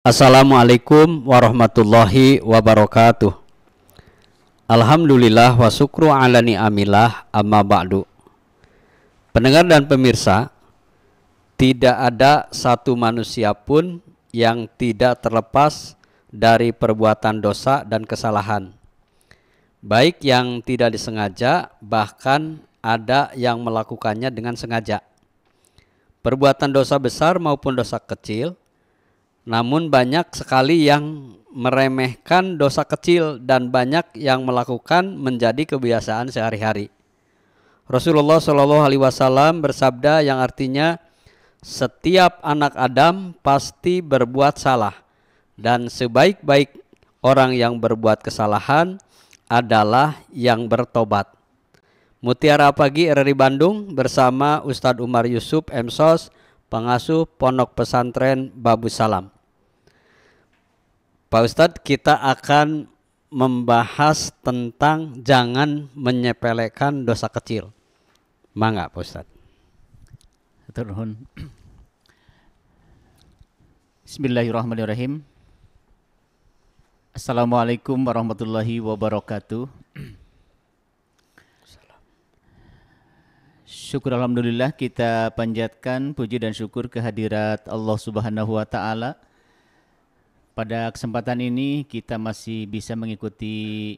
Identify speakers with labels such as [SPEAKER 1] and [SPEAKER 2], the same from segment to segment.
[SPEAKER 1] Assalamualaikum warahmatullahi wabarakatuh. Alhamdulillah wa syukru ala ni'amillah amma ba'du. Pendengar dan pemirsa, tidak ada satu manusia pun yang tidak terlepas dari perbuatan dosa dan kesalahan. Baik yang tidak disengaja, bahkan ada yang melakukannya dengan sengaja. Perbuatan dosa besar maupun dosa kecil, namun banyak sekali yang meremehkan dosa kecil dan banyak yang melakukan menjadi kebiasaan sehari-hari. Rasulullah Shallallahu Alaihi Wasallam bersabda yang artinya setiap anak Adam pasti berbuat salah dan sebaik-baik orang yang berbuat kesalahan adalah yang bertobat. Mutiara Pagi RRI Bandung bersama Ustadz Umar Yusuf MSOS, pengasuh Pondok Pesantren Babu Salam. Pak Ustadz, kita akan membahas tentang jangan menyepelekan dosa kecil. Mangga Pak Ustadz.
[SPEAKER 2] Turun. Bismillahirrahmanirrahim. Assalamualaikum warahmatullahi wabarakatuh. Syukur alhamdulillah, kita panjatkan puji dan syukur kehadirat Allah Subhanahu wa taala. Pada kesempatan ini kita masih bisa mengikuti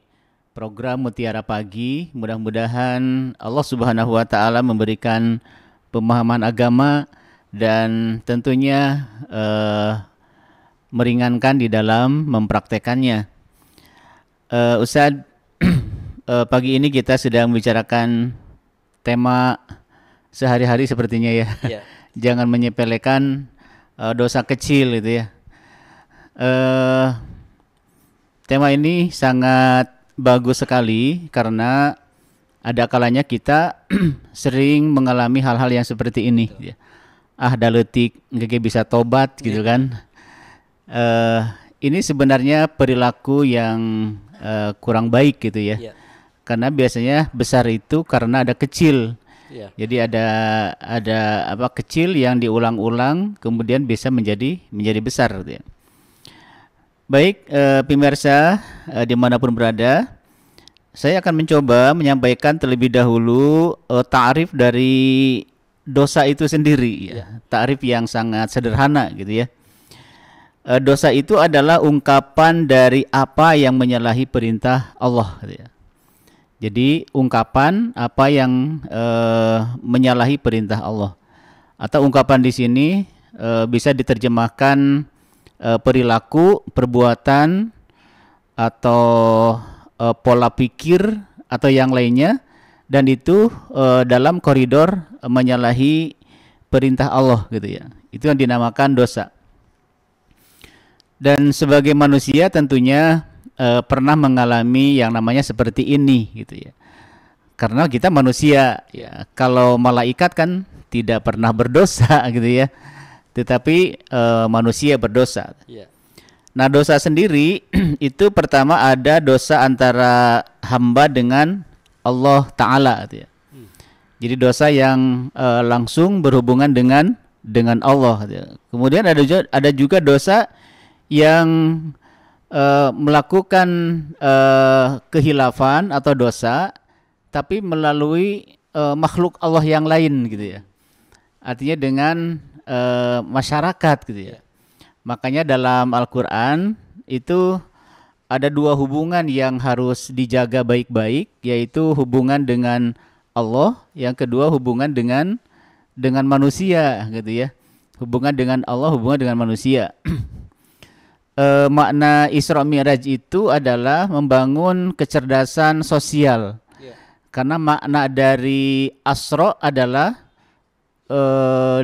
[SPEAKER 2] program Mutiara Pagi. Mudah-mudahan Allah Subhanahu wa taala memberikan pemahaman agama dan tentunya meringankan di dalam mempraktekannya. Ustadz, pagi ini kita sedang membicarakan tema sehari-hari sepertinya ya. Yeah. Jangan menyepelekan dosa kecil gitu ya. Tema ini sangat bagus sekali karena ada kalanya kita sering mengalami hal-hal yang seperti ini. Ya. Daletik ngege bisa tobat gitu kan. Ini sebenarnya perilaku yang kurang baik gitu ya. Yeah. Karena biasanya besar itu karena ada kecil. Yeah. Jadi ada apa kecil yang diulang-ulang kemudian bisa menjadi besar gitu ya. Baik, pemirsa dimanapun berada, saya akan mencoba menyampaikan terlebih dahulu ta'rif dari dosa itu sendiri. Ya. Ta'rif yang sangat sederhana gitu ya. Dosa itu adalah ungkapan dari apa yang menyalahi perintah Allah gitu ya. Jadi ungkapan apa yang menyalahi perintah Allah. Atau ungkapan di sini bisa diterjemahkan perilaku, perbuatan, atau pola pikir atau yang lainnya, dan itu dalam koridor menyalahi perintah Allah gitu ya. Itu yang dinamakan dosa. Dan sebagai manusia tentunya pernah mengalami yang namanya seperti ini gitu ya. Karena kita manusia ya. Kalau malaikat kan tidak pernah berdosa gitu ya. Tetapi manusia berdosa. Yeah. Nah, dosa sendiri itu pertama ada dosa antara hamba dengan Allah Ta'ala gitu ya. Jadi dosa yang langsung berhubungan dengan Allah gitu ya. Kemudian ada juga dosa yang melakukan kehilafan atau dosa tapi melalui makhluk Allah yang lain gitu ya. Artinya dengan masyarakat gitu ya. Makanya dalam Al-Quran itu ada dua hubungan yang harus dijaga baik-baik, yaitu hubungan dengan Allah, yang kedua hubungan dengan manusia gitu ya. Hubungan dengan Allah, hubungan dengan manusia. Makna Isra Mi'raj itu adalah membangun kecerdasan sosial. Yeah. Karena makna dari Asra adalah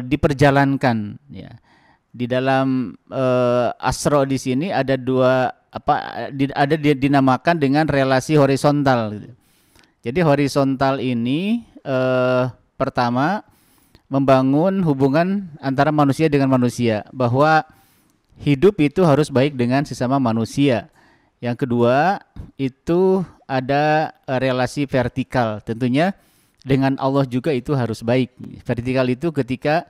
[SPEAKER 2] diperjalankan ya. Di dalam Asra di sini ada dua dinamakan dengan relasi horizontal gitu. Jadi horizontal ini pertama membangun hubungan antara manusia dengan manusia, bahwa hidup itu harus baik dengan sesama manusia. Yang kedua itu ada relasi vertikal, tentunya dengan Allah juga itu harus baik. Vertikal itu ketika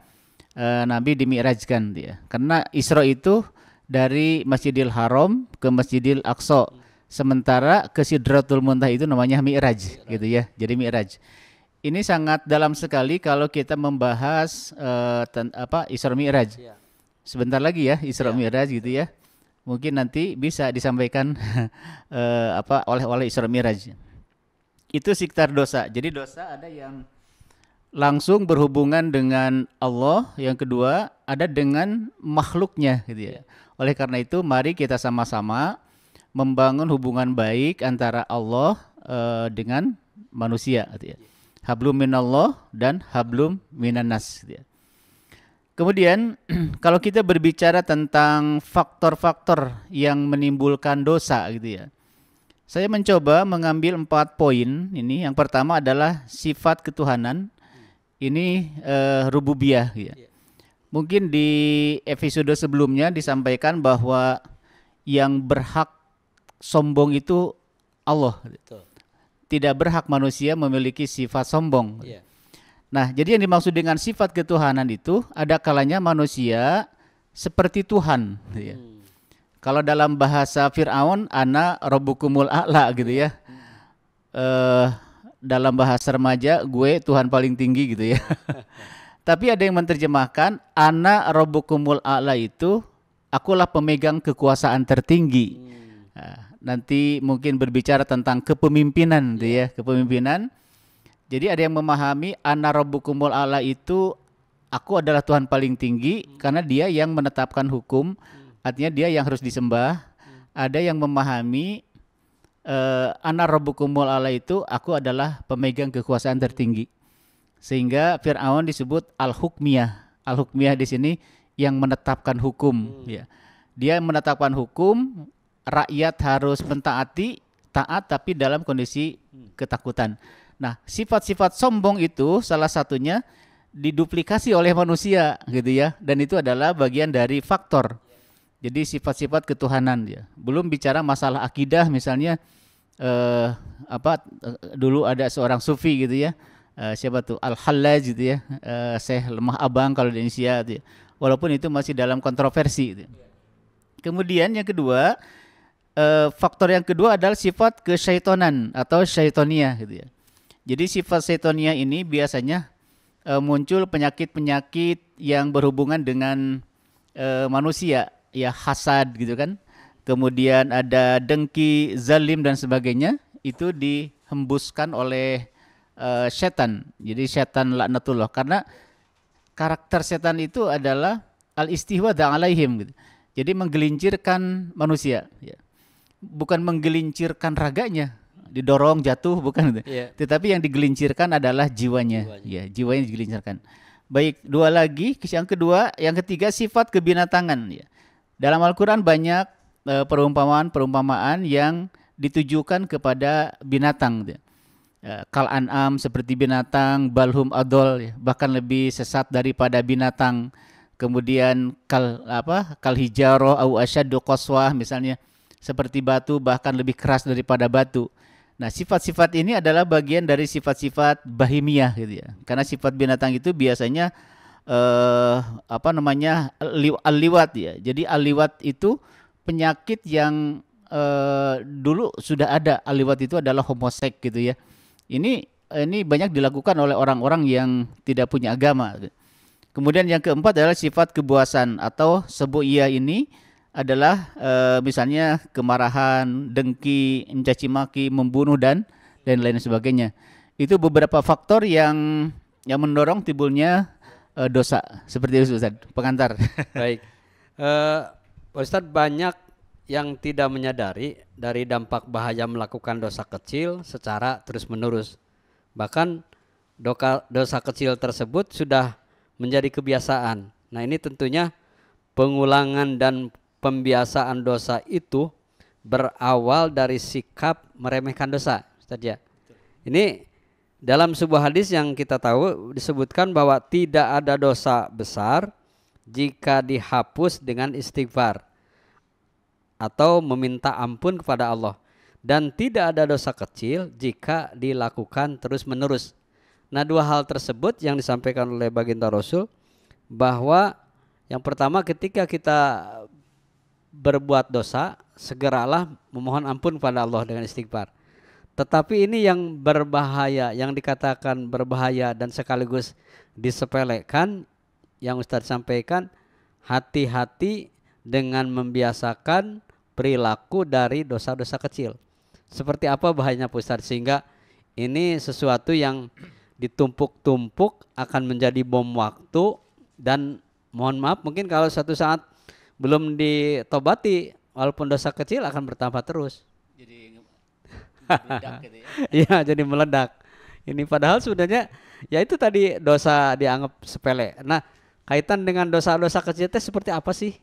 [SPEAKER 2] Nabi dimi'rajkan dia. Karena Isra itu dari Masjidil Haram ke Masjidil Aqsa. Sementara ke Sidratul Muntaha itu namanya Mi'raj gitu ya. Jadi Mi'raj. Ini sangat dalam sekali kalau kita membahas Isra Mi'raj. Sebentar lagi ya Isra Mi'raj gitu ya. Mungkin nanti bisa disampaikan oleh Isra Mi'raj. Itu sekitar dosa. Jadi dosa ada yang langsung berhubungan dengan Allah, yang kedua ada dengan makhluknya gitu ya. Oleh karena itu mari kita sama-sama membangun hubungan baik antara Allah dengan manusia gitu ya. Hablum minallah dan hablum minannas gitu ya. Kemudian kalau kita berbicara tentang faktor-faktor yang menimbulkan dosa gitu ya. Saya mencoba mengambil 4 poin ini. Yang pertama adalah sifat ketuhanan. Ini rububiyah ya. Mungkin di episode sebelumnya disampaikan bahwa yang berhak sombong itu Allah. Betul. Tidak berhak manusia memiliki sifat sombong. Nah, jadi yang dimaksud dengan sifat ketuhanan itu ada kalanya manusia seperti Tuhan ya. Kalau dalam bahasa Fir'aun, ana rabbukumul a'la gitu ya. Dalam bahasa remaja, gue Tuhan paling tinggi gitu ya. Tapi ada yang menerjemahkan ana rabbukumul a'la itu akulah pemegang kekuasaan tertinggi. Nah, nanti mungkin berbicara tentang kepemimpinan gitu ya, kepemimpinan. Jadi ada yang memahami ana rabbukumul a'la itu aku adalah Tuhan paling tinggi karena dia yang menetapkan hukum, artinya dia yang harus disembah. Ada yang memahami ana rabbukumul a'la itu aku adalah pemegang kekuasaan tertinggi. Sehingga Fir'aun disebut al-hukmiyah. Al-hukmiyah di sini yang menetapkan hukum ya. Dia menetapkan hukum, rakyat harus mentaati, taat tapi dalam kondisi ketakutan. Nah, sifat-sifat sombong itu salah satunya diduplikasi oleh manusia gitu ya, dan itu adalah bagian dari faktor. Jadi sifat-sifat ketuhanan ya. Belum bicara masalah akidah misalnya dulu ada seorang sufi gitu ya. Siapa tuh? Al-Hallaj gitu ya. Syekh Lemah Abang kalau di Indonesia gitu ya. Walaupun itu masih dalam kontroversi gitu. Kemudian yang kedua, faktor yang kedua adalah sifat kesyaitonan atau syaitonia gitu ya. Jadi sifat syaitonia ini biasanya muncul penyakit-penyakit yang berhubungan dengan manusia, ya hasad gitu kan. Kemudian ada dengki, zalim dan sebagainya, itu dihembuskan oleh setan. Jadi setan laknatullah, karena karakter setan itu adalah al-istihwadha alaihim gitu. Jadi menggelincirkan manusia ya. Bukan menggelincirkan raganya, didorong jatuh bukan gitu. Tetapi yang digelincirkan adalah jiwanya. Ya, jiwanya digelincirkan. Baik, dua lagi, yang kedua, yang ketiga sifat kebinatangan ya. Dalam Al-Qur'an banyak perumpamaan-perumpamaan yang ditujukan kepada binatang gitu. Kal an'am seperti binatang, balhum adol ya, bahkan lebih sesat daripada binatang. Kemudian kal hijaro au asyaddu qaswah misalnya, seperti batu bahkan lebih keras daripada batu. Nah, sifat-sifat ini adalah bagian dari sifat-sifat bahimiyah gitu ya. Karena sifat binatang itu biasanya al-liwat ya. Jadi al-liwat itu penyakit yang dulu sudah ada. Al-liwat itu adalah homoseks gitu ya. Ini banyak dilakukan oleh orang-orang yang tidak punya agama. Kemudian yang keempat adalah sifat kebuasan atau sebu'iyah. Ini adalah misalnya kemarahan, dengki, mencaci maki, membunuh dan lain sebagainya. Itu beberapa faktor yang mendorong timbulnya dosa. Seperti itu Ustaz, pengantar.
[SPEAKER 1] Baik. Ustaz, banyak yang tidak menyadari dari dampak bahaya melakukan dosa kecil secara terus-menerus. Bahkan dosa kecil tersebut sudah menjadi kebiasaan. Nah, ini tentunya pengulangan dan pembiasaan dosa itu berawal dari sikap meremehkan dosa, Ustaz ya. Ini dalam sebuah hadis yang kita tahu disebutkan bahwa tidak ada dosa besar jika dihapus dengan istighfar atau meminta ampun kepada Allah, dan tidak ada dosa kecil jika dilakukan terus-menerus. Nah, dua hal tersebut yang disampaikan oleh baginda Rasul, bahwa yang pertama ketika kita berbuat dosa, segeralah memohon ampun kepada Allah dengan istighfar. Tetapi ini yang berbahaya, yang dikatakan berbahaya dan sekaligus disepelekan, yang Ustadz sampaikan, hati-hati dengan membiasakan perilaku dari dosa-dosa kecil. Seperti apa bahayanya Pak Ustadz? Sehingga ini sesuatu yang ditumpuk-tumpuk akan menjadi bom waktu, dan mohon maaf mungkin kalau suatu saat belum ditobati, walaupun dosa kecil akan bertambah terus.
[SPEAKER 2] Jadi meledak gitu ya.
[SPEAKER 1] Iya, jadi meledak. Ini padahal sebenarnya ya itu tadi dosa dianggap sepele. Nah, kaitan dengan dosa-dosa kecil itu seperti apa sih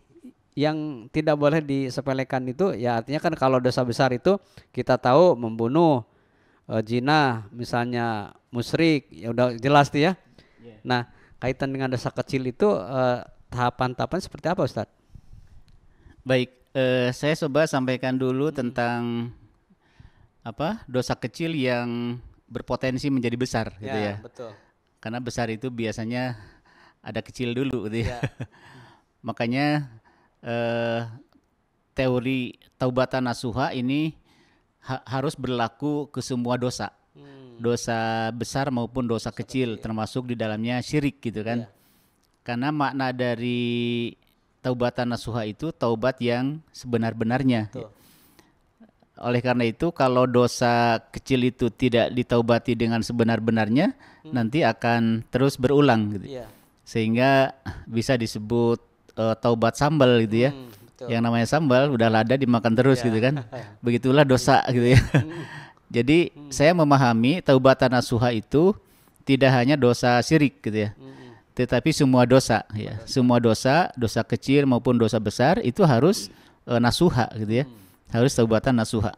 [SPEAKER 1] yang tidak boleh disepelekan itu? Ya artinya kan kalau dosa besar itu kita tahu membunuh, zina, misalnya musyrik, ya udah jelas tuh ya. Nah, kaitan dengan dosa kecil itu tahapan-tahapan seperti apa, Ustadz?
[SPEAKER 2] Baik, saya coba sampaikan dulu tentang dosa kecil yang berpotensi menjadi besar gitu ya.
[SPEAKER 1] Betul.
[SPEAKER 2] Karena besar itu biasanya ada kecil dulu gitu ya.
[SPEAKER 1] Ya.
[SPEAKER 2] Makanya teori taubatan nasuha ini harus berlaku ke semua dosa. Dosa besar maupun dosa kecil, termasuk di dalamnya syirik gitu kan. Karena makna dari taubatan nasuha itu taubat yang sebenar-benarnya. Oleh karena itu kalau dosa kecil itu tidak ditaubati dengan sebenar-benarnya, nanti akan terus berulang gitu. Sehingga bisa disebut taubat sambal gitu ya. Yang namanya sambal udah lada dimakan terus gitu kan. Begitulah dosa gitu ya. Jadi saya memahami taubatan nasuha itu tidak hanya dosa syirik gitu ya. Tetapi semua dosa ya. Semua dosa, dosa kecil maupun dosa besar itu harus nasuha gitu ya. Harus taubatan nasuha.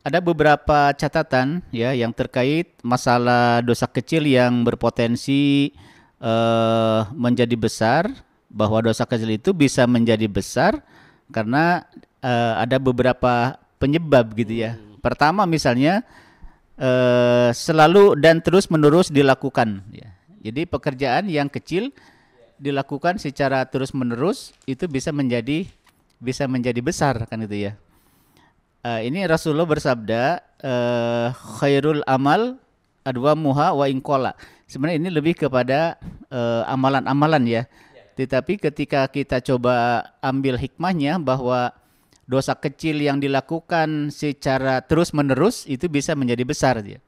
[SPEAKER 2] Ada beberapa catatan ya yang terkait masalah dosa kecil yang berpotensi menjadi besar, bahwa dosa kecil itu bisa menjadi besar karena ada beberapa penyebab gitu ya. Pertama misalnya selalu dan terus menerus dilakukan ya. Jadi pekerjaan yang kecil dilakukan secara terus menerus itu bisa menjadi besar kan itu ya. Ini Rasulullah bersabda, khairul amal adwamuha wa inqala. Sebenarnya ini lebih kepada amalan-amalan ya. Tetapi ketika kita coba ambil hikmahnya bahwa dosa kecil yang dilakukan secara terus-menerus itu bisa menjadi besar dia.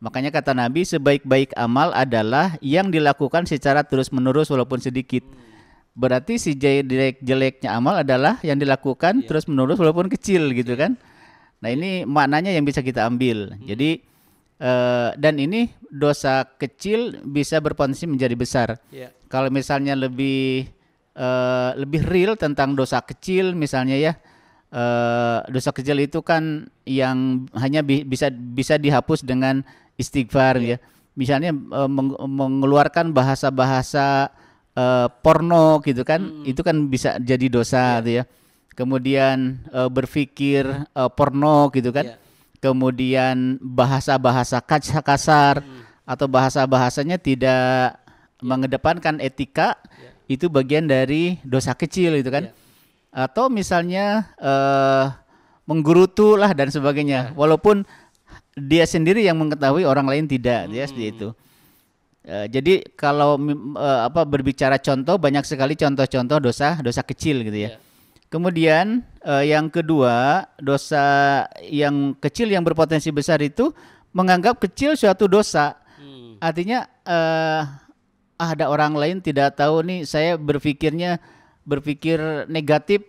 [SPEAKER 2] Makanya kata Nabi, sebaik-baik amal adalah yang dilakukan secara terus-menerus walaupun sedikit. Berarti si jelek-jeleknya amal adalah yang dilakukan terus-menerus walaupun kecil gitu kan. Nah ini maknanya yang bisa kita ambil. Jadi dan ini dosa kecil bisa berpotensi menjadi besar. Kalau misalnya lebih real tentang dosa kecil misalnya ya, dosa kecil itu kan yang hanya bisa dihapus dengan istighfar ya. Misalnya mengeluarkan bahasa-bahasa porno gitu kan, itu kan bisa jadi dosa gitu ya. Kemudian berpikir porno gitu kan. Kemudian bahasa-bahasa kasar atau bahasa-bahasanya tidak mengedepankan etika, itu bagian dari dosa kecil itu kan. Atau misalnya menggerutu lah dan sebagainya, walaupun dia sendiri yang mengetahui, orang lain tidak, dia seperti itu. Jadi kalau berbicara contoh, banyak sekali contoh-contoh dosa kecil gitu ya. Kemudian yang kedua, dosa yang kecil yang berpotensi besar itu menganggap kecil suatu dosa. Artinya ada orang lain tidak tahu nih, saya berpikir negatif.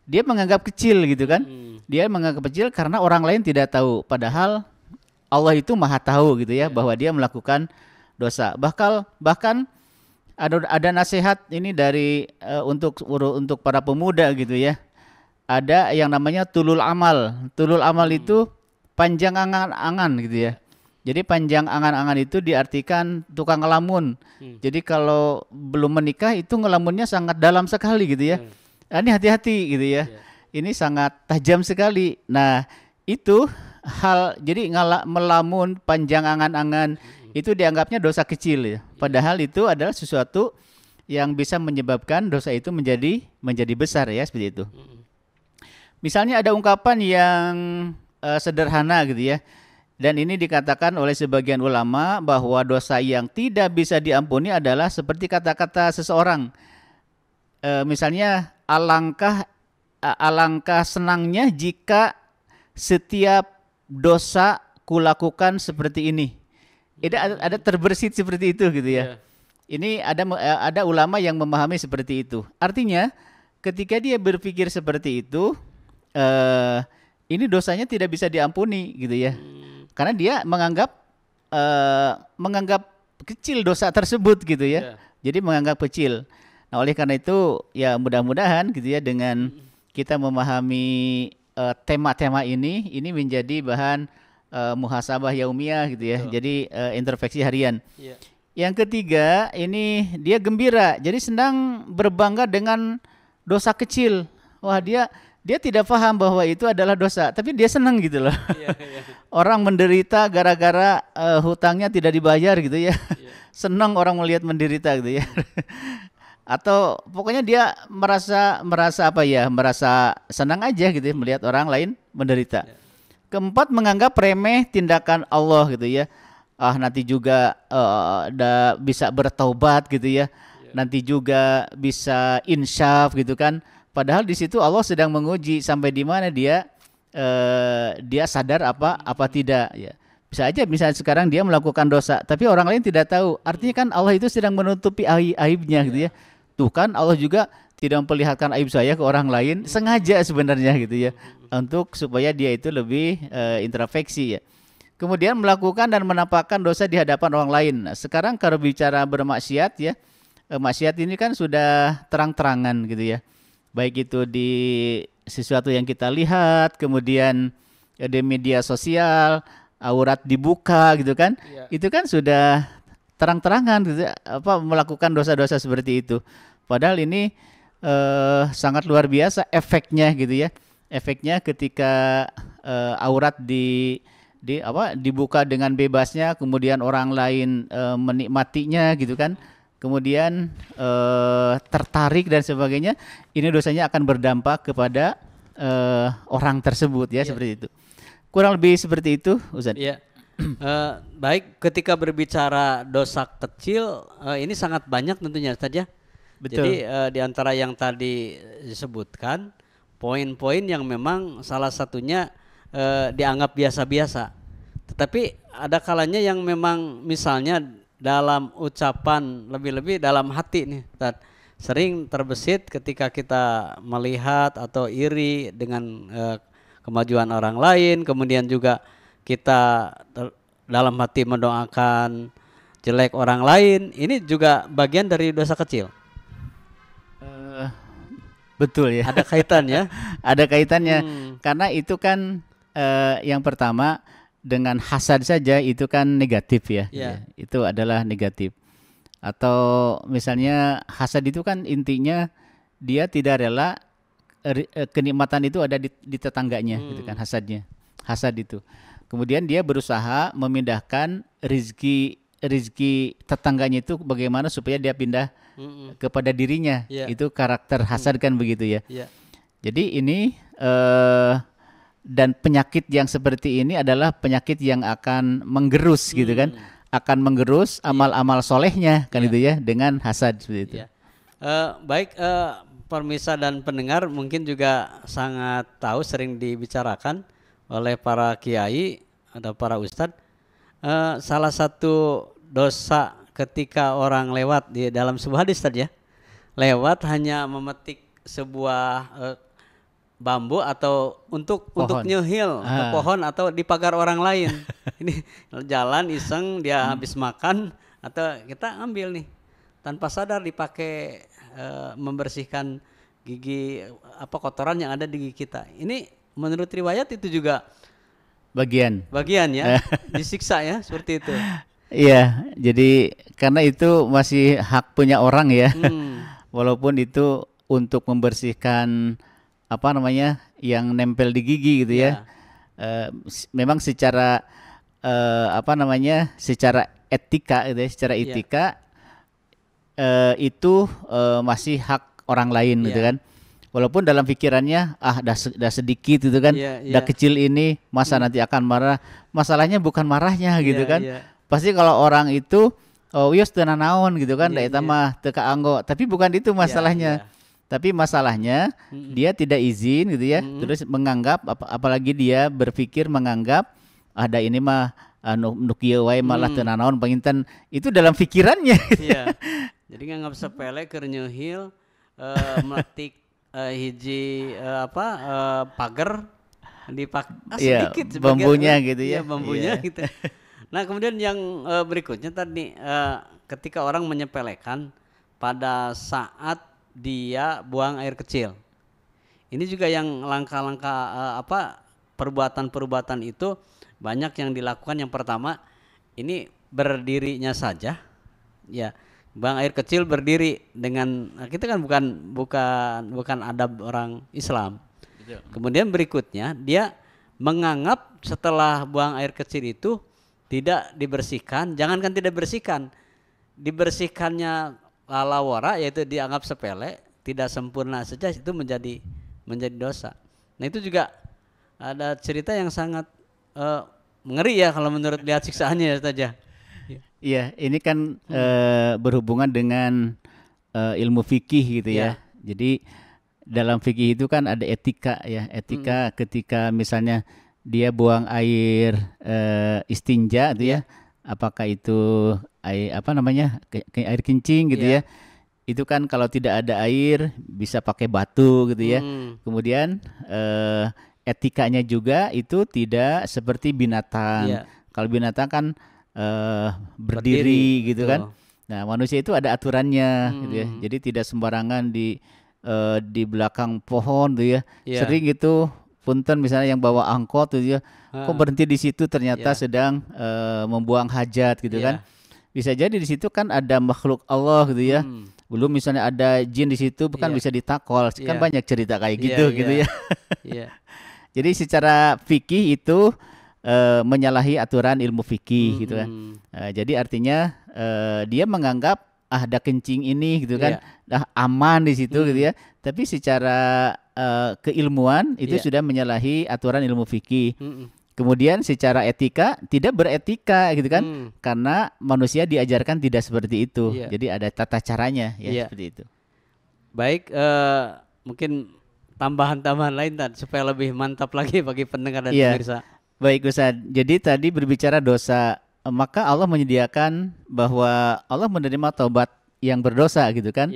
[SPEAKER 2] Dia menganggap kecil gitu kan. Dia menganggap kecil karena orang lain tidak tahu. Padahal Allah itu maha tahu gitu ya, bahwa dia melakukan dosa. Bahkan ada nasihat ini dari untuk para pemuda gitu ya. Ada yang namanya tulul amal. Tulul amal itu panjang angan-angan gitu ya. Jadi panjang angan-angan itu diartikan tukang ngelamun. Jadi kalau belum menikah itu ngelamunnya sangat dalam sekali gitu ya. Ini hati-hati gitu ya. Ini sangat tajam sekali. Nah, itu jadi melamun panjang angan-angan itu dianggapnya dosa kecil ya. Padahal itu adalah sesuatu yang bisa menyebabkan dosa itu menjadi besar ya, seperti itu. Misalnya ada ungkapan yang sederhana gitu ya. Dan ini dikatakan oleh sebagian ulama bahwa dosa yang tidak bisa diampuni adalah seperti kata-kata seseorang. Misalnya alangkah senangnya jika setiap dosa kulakukan seperti ini. Ada terbersit seperti itu gitu ya. Ini ada ulama yang memahami seperti itu. Artinya ketika dia berpikir seperti itu, ini dosanya tidak bisa diampuni gitu ya. Karena dia menganggap kecil dosa tersebut gitu ya. Jadi menganggap kecil. Nah, oleh karena itu ya mudah-mudahan gitu ya, dengan kita memahami tema-tema ini menjadi bahan muhasabah yaumiyah gitu ya. Jadi introspeksi harian. Yang ketiga, ini dia gembira. Jadi senang berbangga dengan dosa kecil. Wah, dia tidak paham bahwa itu adalah dosa, tapi dia senang gitu loh. Orang menderita gara-gara hutangnya tidak dibayar gitu ya. Senang orang melihat menderita gitu ya. Atau pokoknya dia merasa senang aja gitu ya, melihat orang lain menderita. Keempat, menganggap remeh tindakan Allah gitu ya. Nanti juga bisa bertaubat gitu ya. Nanti juga bisa insyaf gitu kan. Padahal di situ Allah sedang menguji sampai di mana dia sadar apa tidak ya. Bisa aja misalnya sekarang dia melakukan dosa tapi orang lain tidak tahu. Artinya kan Allah itu sedang menutupi aibnya gitu ya. Tuh kan Allah juga tidak memperlihatkan aib saya ke orang lain sengaja sebenarnya gitu ya. Untuk supaya dia itu lebih introspeksi ya. Kemudian melakukan dan menampakkan dosa di hadapan orang lain. Nah, sekarang kalau bicara bermaksiat ya, maksiat ini kan sudah terang-terangan gitu ya. Baik itu di sesuatu yang kita lihat, kemudian di media sosial, aurat dibuka gitu kan. Itu kan sudah terang-terangan gitu, melakukan dosa-dosa seperti itu. Padahal ini sangat luar biasa efeknya gitu ya. Efeknya ketika aurat dibuka dengan bebasnya, kemudian orang lain menikmatinya gitu kan. Kemudian tertarik dan sebagainya, ini dosanya akan berdampak kepada orang tersebut ya, seperti itu. Kurang lebih seperti itu, Ustaz.
[SPEAKER 1] Iya. Baik, ketika berbicara dosa kecil, ini sangat banyak tentunya, Ustaz ya.
[SPEAKER 2] Betul.
[SPEAKER 1] Jadi di antara yang tadi disebutkan, poin-poin yang memang salah satunya dianggap biasa-biasa. Tetapi ada kalanya yang memang misalnya dalam ucapan, lebih-lebih dalam hati nih, Ustaz, sering terbesit ketika kita melihat atau iri dengan kemajuan orang lain, kemudian juga kita dalam hati mendoakan jelek orang lain. Ini juga bagian dari dosa kecil.
[SPEAKER 2] Betul ya.
[SPEAKER 1] Ada kaitannya.
[SPEAKER 2] Ada kaitannya karena itu kan yang pertama, dengan hasad saja itu kan negatif ya. Itu adalah negatif. Atau misalnya hasad itu kan intinya dia tidak rela kenikmatan itu ada di tetangganya gitu kan, hasad itu. Kemudian dia berusaha memindahkan rizki tetangganya itu bagaimana supaya dia pindah kepada dirinya. Itu karakter hasad kan begitu ya. Jadi ini dan penyakit yang seperti ini adalah penyakit yang akan menggerus gitu kan, akan menggerus amal-amal solehnya kan itu ya, dengan hasad seperti itu.
[SPEAKER 1] Baik, pemirsa dan pendengar mungkin juga sangat tahu, sering dibicarakan oleh para kiai atau para ustadz. Salah satu dosa ketika orang lewat di dalam sebuah hadis tadi ya, lewat hanya memetik sebuah bambu atau untuk nyehil ke pohon atau di pagar orang lain. Ini jalan iseng dia habis makan atau kita ambil nih tanpa sadar dipakai membersihkan gigi kotoran yang ada di gigi kita. Ini menurut riwayat itu juga
[SPEAKER 2] bagian
[SPEAKER 1] ya disiksa ya, seperti itu.
[SPEAKER 2] Iya, jadi karena itu masih hak punya orang ya. Walaupun itu untuk membersihkan yang nempel di gigi gitu ya. Memang secara secara etika gitu ya, secara etika itu masih hak orang lain gitu kan. Walaupun dalam pikirannya dah sedikit gitu kan, dah kecil ini masa nanti akan marah. Masalahnya bukan marahnya gitu kan. Pasti kalau orang itu wios teu nanaon gitu kan, da eta mah teu kaanggo. Tapi bukan itu masalahnya. Tapi masalahnya dia tidak izin gitu ya. Terus menganggap apalagi dia berpikir menganggap ada ini mah nu kieu wae malah teu nanaon panginten, itu dalam pikirannya.
[SPEAKER 1] Iya. Jadi nganggap sepele keur nyeuhil meletik hiji pagar sedikit
[SPEAKER 2] bambunya gitu ya.
[SPEAKER 1] Bambunya gitu. Nah, kemudian yang berikutnya tadi ketika orang menyepelekan pada saat dia buang air kecil. Ini juga yang langkah-langkah perbuatan-perbuatan itu banyak yang dilakukan. Yang pertama, ini berdirinya saja. Ya. Buang air kecil berdiri dengan kita kan bukan adab orang Islam. Betul. Kemudian berikutnya dia menganggap setelah buang air kecil itu tidak dibersihkan, jangankan tidak bersihkan, dibersihkannya lalawara yaitu dianggap sepele, tidak sempurna saja itu menjadi dosa. Nah itu juga ada cerita yang sangat mengeri ya kalau menurut lihat siksaannya saja.
[SPEAKER 2] Iya, ini kan berhubungan dengan ilmu fikih gitu ya. Jadi dalam fikih itu kan ada etika ya, etika ketika misalnya dia buang air istinja gitu ya, apakah itu air air kencing gitu ya. Itu kan kalau tidak ada air bisa pakai batu gitu ya. Kemudian etikanya juga itu tidak seperti binatang. Kalau binatang kan berdiri gitu kan. Nah, manusia itu ada aturannya gitu ya. Jadi tidak sembarangan di belakang pohon tuh ya. Sering gitu punten misalnya yang bawa angkot tuh ya. Kok berhenti di situ ternyata sedang membuang hajat gitu kan. Bisa jadi di situ kan ada makhluk Allah gitu ya. Belum misalnya ada jin di situ bukan bisa ditakol. Kan banyak cerita kayak gitu gitu ya. Jadi secara fikih itu menyalahi aturan ilmu fikih gitu kan. Jadi artinya dia menganggap ada kencing ini gitu kan, aman di situ gitu ya. Tapi secara keilmuan itu sudah menyalahi aturan ilmu fikih. Kemudian secara etika tidak beretika gitu kan, karena manusia diajarkan tidak seperti itu. Jadi ada tata caranya ya seperti itu.
[SPEAKER 1] Baik, mungkin tambahan-tambahan lain supaya lebih mantap lagi bagi pendengar dan pemirsa.
[SPEAKER 2] Baik Ustaz, jadi tadi berbicara dosa, maka Allah menyediakan bahwa Allah menerima taubat yang berdosa gitu kan.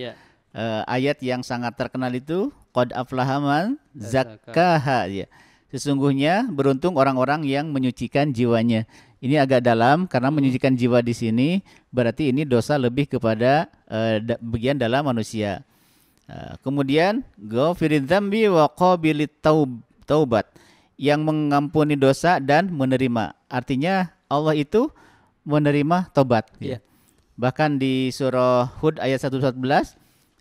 [SPEAKER 2] Ayat yang sangat terkenal itu qad aflaha man zakkaha ya. Sesungguhnya beruntung orang-orang yang menyucikan jiwanya. Ini agak dalam karena menyucikan jiwa di sini berarti ini dosa lebih kepada bagian dalam manusia. Kemudian ghafiridz dzambi wa qabilit taubat, yang mengampuni dosa dan menerima. Artinya Allah itu menerima tobat. Bahkan di surah Hud ayat 114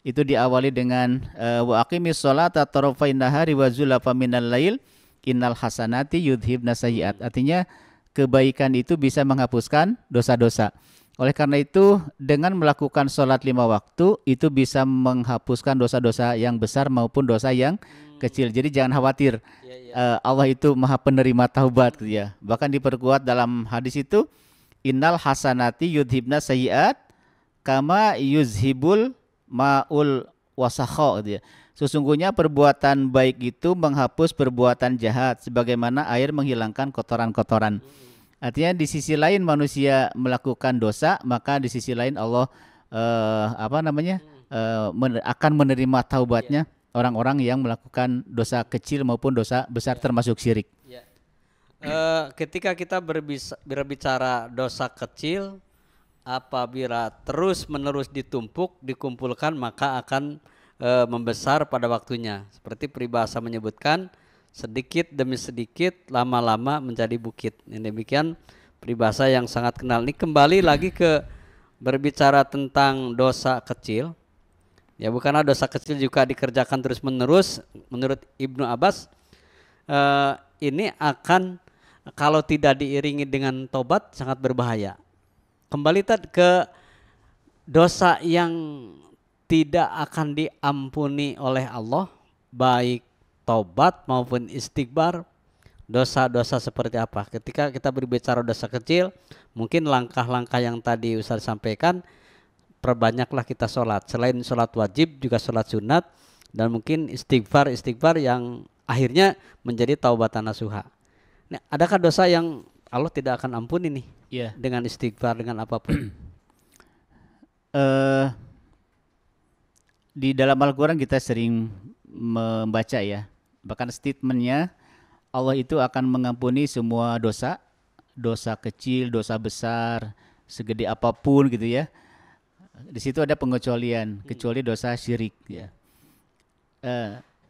[SPEAKER 2] itu diawali dengan wa aqimis sholata tarafain nahari wa zulafa minal lail innal hasanati yudhibna sayyi'at. Artinya kebaikan itu bisa menghapuskan dosa-dosa. Oleh karena itu dengan melakukan sholat 5 waktu itu bisa menghapuskan dosa-dosa yang besar maupun dosa yang kecil. Jadi jangan khawatir. Allah itu maha penerima taubat gitu ya. Bahkan diperkuat dalam hadis itu innal hasanati yudhibna sayyi'at kama yuzhibul ma'ul wasakha gitu ya. Sesungguhnya perbuatan baik itu menghapus perbuatan jahat sebagaimana air menghilangkan kotoran-kotoran. Artinya di sisi lain manusia melakukan dosa, maka di sisi lain Allah akan menerima taubatnya orang-orang yang melakukan dosa kecil maupun dosa besar termasuk syirik.
[SPEAKER 1] Ketika kita berbicara dosa kecil, apabila terus-menerus dikumpulkan maka akan membesar pada waktunya. Seperti peribahasa menyebutkan sedikit demi sedikit lama-lama menjadi bukit. Yang demikian peribahasa yang sangat kenal. Ini kembali lagi ke berbicara tentang dosa kecil. Ya bukanlah dosa kecil juga dikerjakan terus-menerus. Menurut Ibnu Abbas ini akan kalau tidak diiringi dengan tobat sangat berbahaya. Kembali ke dosa yang tidak akan diampuni oleh Allah, baik taubat maupun istighfar, dosa-dosa seperti apa? Ketika kita berbicara dosa kecil, mungkin langkah-langkah yang tadi Ustaz sampaikan, perbanyaklah kita sholat. Selain sholat wajib juga sholat sunat, dan mungkin istighfar yang akhirnya menjadi taubatan nasuha. Nah, adakah dosa yang Allah tidak akan ampuni nih?
[SPEAKER 2] Iya.
[SPEAKER 1] Dengan istighfar, dengan apapun.
[SPEAKER 2] Di dalam Al-Quran kita sering membaca ya, bahkan statementnya Allah itu akan mengampuni semua dosa, dosa kecil, dosa besar, segede apapun gitu ya. Di situ ada pengecualian, kecuali dosa syirik ya.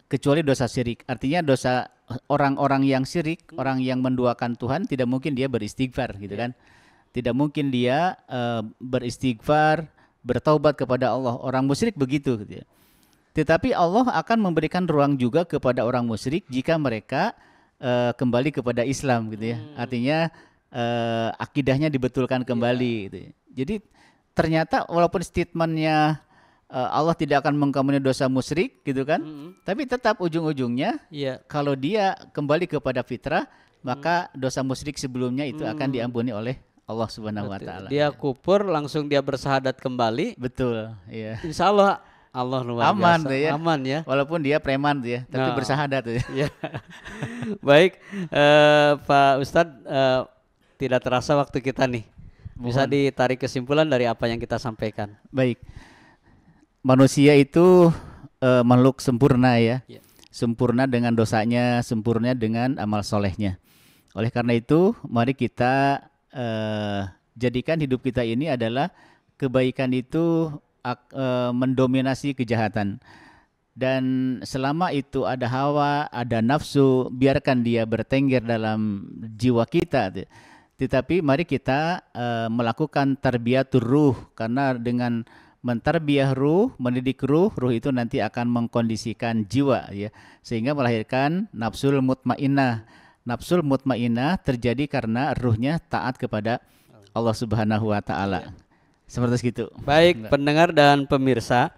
[SPEAKER 2] Kecuali dosa syirik, artinya dosa orang-orang yang syirik, orang yang menduakan Tuhan, tidak mungkin dia beristighfar gitu kan. Tidak mungkin dia beristighfar, bertaubat kepada Allah. Orang musyrik begitu gitu ya. Tetapi Allah akan memberikan ruang juga kepada orang musyrik jika mereka kembali kepada Islam gitu ya. Artinya akidahnya dibetulkan kembali gitu ya. Jadi ternyata walaupun statementnya Allah tidak akan mengampuni dosa musyrik gitu kan, tapi tetap ujung-ujungnya kalau dia kembali kepada fitrah, maka dosa musyrik sebelumnya itu akan diampuni oleh Allah Subhanahu wa taala.
[SPEAKER 1] Dia kufur langsung dia bersahadat kembali.
[SPEAKER 2] Betul, iya.
[SPEAKER 1] Insya Allah Allah luar
[SPEAKER 2] aman
[SPEAKER 1] biasa.
[SPEAKER 2] Tuh ya.
[SPEAKER 1] Aman ya.
[SPEAKER 2] Walaupun dia preman tuh ya, tapi bersahadat tuh ya.
[SPEAKER 1] Baik, Pak Ustadz, tidak terasa waktu kita nih. Bisa ditarik kesimpulan dari apa yang kita sampaikan.
[SPEAKER 2] Baik. Manusia itu makhluk sempurna ya. Sempurna dengan dosanya, sempurna dengan amal solehnya. Oleh karena itu, mari kita jadikan hidup kita ini adalah kebaikan itu mendominasi kejahatan, dan selama itu ada hawa, ada nafsu, biarkan dia bertengger dalam jiwa kita. Tetapi mari kita melakukan tarbiyatur ruh, karena dengan mentarbiyah ruh, mendidik ruh itu nanti akan mengkondisikan jiwa ya, sehingga melahirkan nafsul mutmainnah. Nafsul mutmainnah terjadi karena ruhnya taat kepada Allah Subhanahu wa taala. Seperti itu.
[SPEAKER 1] Baik, pendengar dan pemirsa,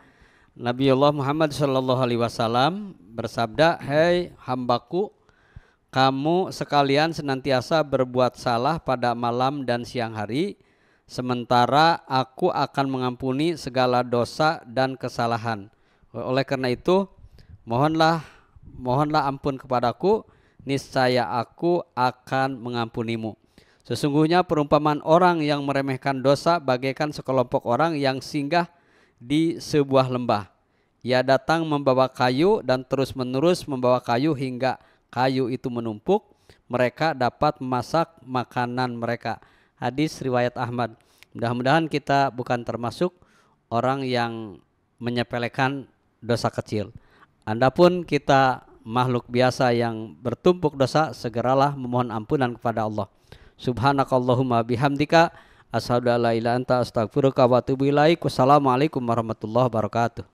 [SPEAKER 1] Nabiullah Muhammad SAW bersabda, "Hei hambaku, kamu sekalian senantiasa berbuat salah pada malam dan siang hari, sementara aku akan mengampuni segala dosa dan kesalahan. Oleh karena itu, mohonlah ampun kepadaku, niscaya aku akan mengampunimu." Sesungguhnya perumpamaan orang yang meremehkan dosa bagaikan sekelompok orang yang singgah di sebuah lembah. Ia datang membawa kayu dan terus-menerus membawa kayu hingga kayu itu menumpuk. Mereka dapat memasak makanan mereka. Hadis riwayat Ahmad. Mudah-mudahan kita bukan termasuk orang yang menyepelekan dosa kecil. Andapun kita makhluk biasa yang bertumpuk dosa, segeralah memohon ampunan kepada Allah. Subhanakallahumma bihamdika asyhadu an la ilaha illa anta astaghfiruka wa atubu ilaik. Wassalamualaikum warahmatullahi wabarakatuh.